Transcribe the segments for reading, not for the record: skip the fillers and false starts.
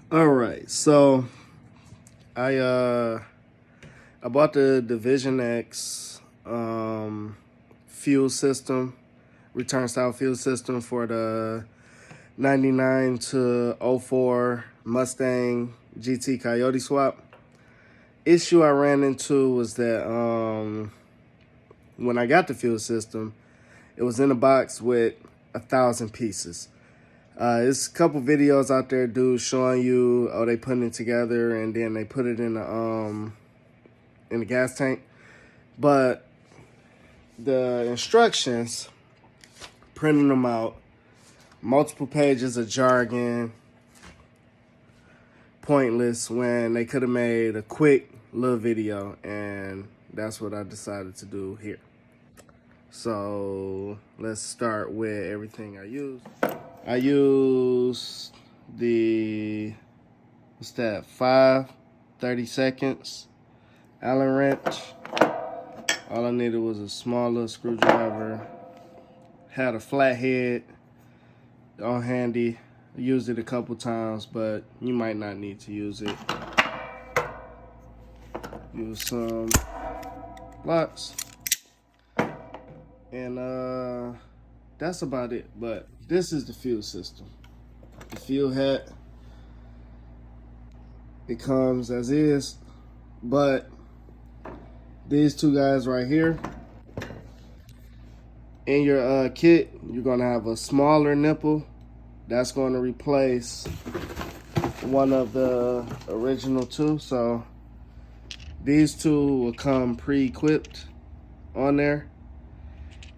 All right, so I uh I bought the Division X fuel system, return style fuel system for the 99 to '04 Mustang GT Coyote swap. Issue I ran into was that when I got the fuel system, it was in a box with 1,000 pieces. There's a couple videos out there, dudes, showing you, oh, they putting it together and then they put it in the gas tank. But the instructions, printing them out, multiple pages of jargon, pointless when they could have made a quick little video, and that's what I decided to do here. So let's start with everything I use. I use the, what's that, 5/32 Allen wrench. All I needed was a small little screwdriver. Had a flathead on handy. I used it a couple times, but you might not need to use it. Use some blocks. And that's about it. But this is the fuel system. The fuel head, it comes as is, but these two guys right here, in your kit, you're gonna have a smaller nipple that's going to replace one of the original two. So these two will come pre-equipped on there,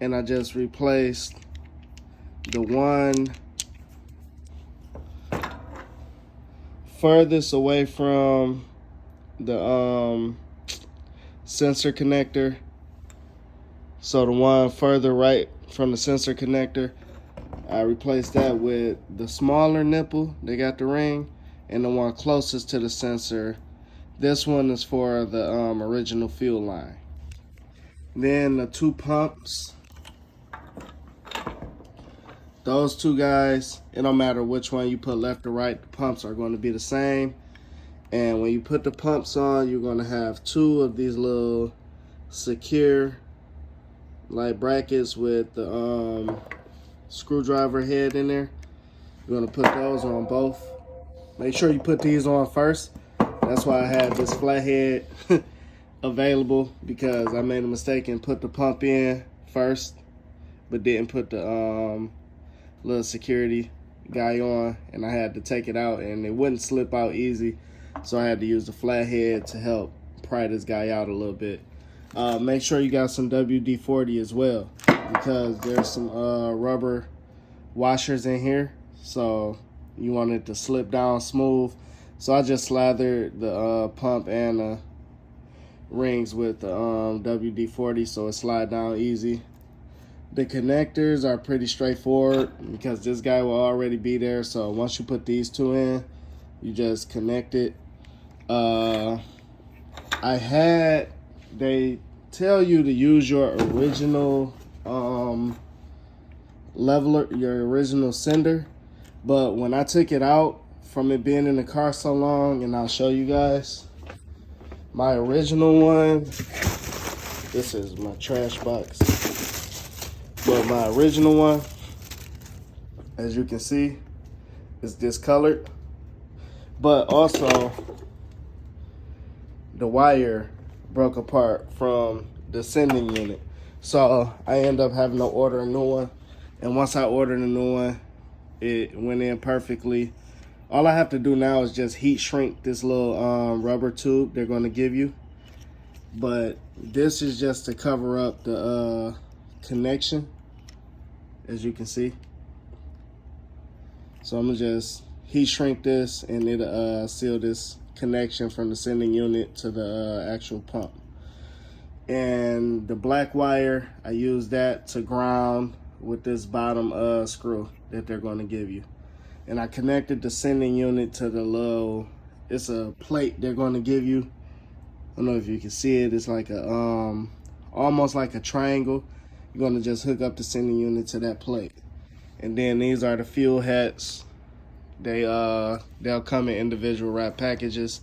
and I just replaced the one furthest away from the sensor connector. So the one further right from the sensor connector, I replaced that with the smaller nipple, they got the ring, and the one closest to the sensor. This one is for the original fuel line. Then the two pumps, those two guys, it don't matter which one you put left or right, the pumps are going to be the same. And when you put the pumps on, you're going to have two of these little secure like brackets with the screwdriver head in there. You're going to put those on both. Make sure you put these on first. That's why I had this flathead available, because I made a mistake and put the pump in first, but didn't put the little security guy on, and I had to take it out and it wouldn't slip out easy, so I had to use the flathead to help pry this guy out a little bit. Make sure you got some WD-40 as well, because there's some rubber washers in here, so you want it to slip down smooth. So I just slathered the pump and the rings with the WD-40 so it slide down easy. The connectors are pretty straightforward because this guy will already be there. So once you put these two in, you just connect it. They tell you to use your original leveler, your original sender. But when I took it out from it being in the car so long, and I'll show you guys, my original one, this is my trash box. But my original one, as you can see, is discolored. But also, the wire broke apart from the sending unit. So I end up having to order a new one. And once I ordered a new one, it went in perfectly. All I have to do now is just heat shrink this little rubber tube they're going to give you. But this is just to cover up the connection, as you can see. So I'm gonna just heat shrink this, and it'll seal this connection from the sending unit to the actual pump. And the black wire, I use that to ground with this bottom screw that they're going to give you. And I connected the sending unit to the little, it's a plate they're going to give you. I don't know if you can see it. It's like a almost like a triangle. You're going to just hook up the sending unit to that plate. And then these are the fuel heads they'll come in individual wrap packages,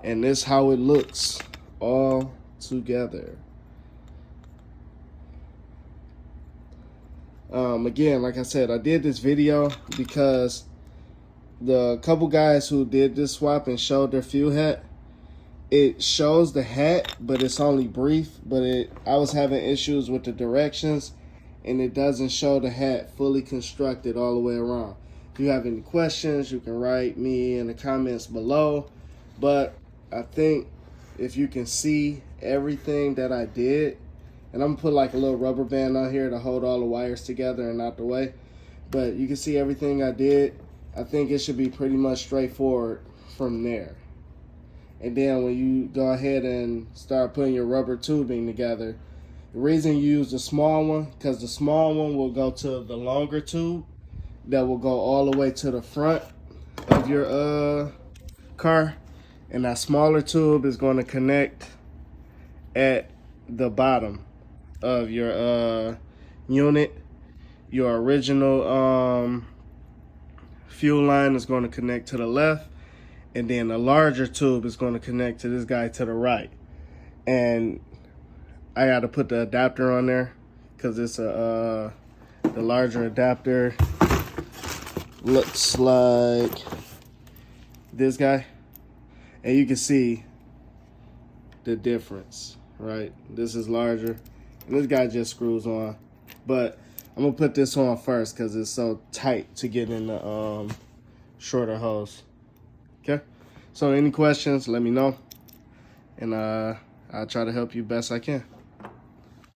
and this is how it looks all together. Again, like I said, I did this video because the couple guys who did this swap and showed their fuel hat, it shows the hat, but it's only brief. But I was having issues with the directions, and it doesn't show the hat fully constructed all the way around. If you have any questions, you can write me in the comments below. But I think if you can see everything that I did, and I'm gonna put like a little rubber band on here to hold all the wires together and out the way, but you can see everything I did. I think it should be pretty much straightforward from there. And then when you go ahead and start putting your rubber tubing together, the reason you use the small one, because the small one will go to the longer tube that will go all the way to the front of your car, and that smaller tube is going to connect at the bottom of your unit. Your original fuel line is going to connect to the left, and then the larger tube is going to connect to this guy to the right. And I got to put the adapter on there because it's the larger adapter looks like this guy, and you can see the difference, right? This is larger, and this guy just screws on. But I'm gonna put this on first because it's so tight to get in the shorter hose. Okay, so any questions, let me know, and I'll try to help you best I can.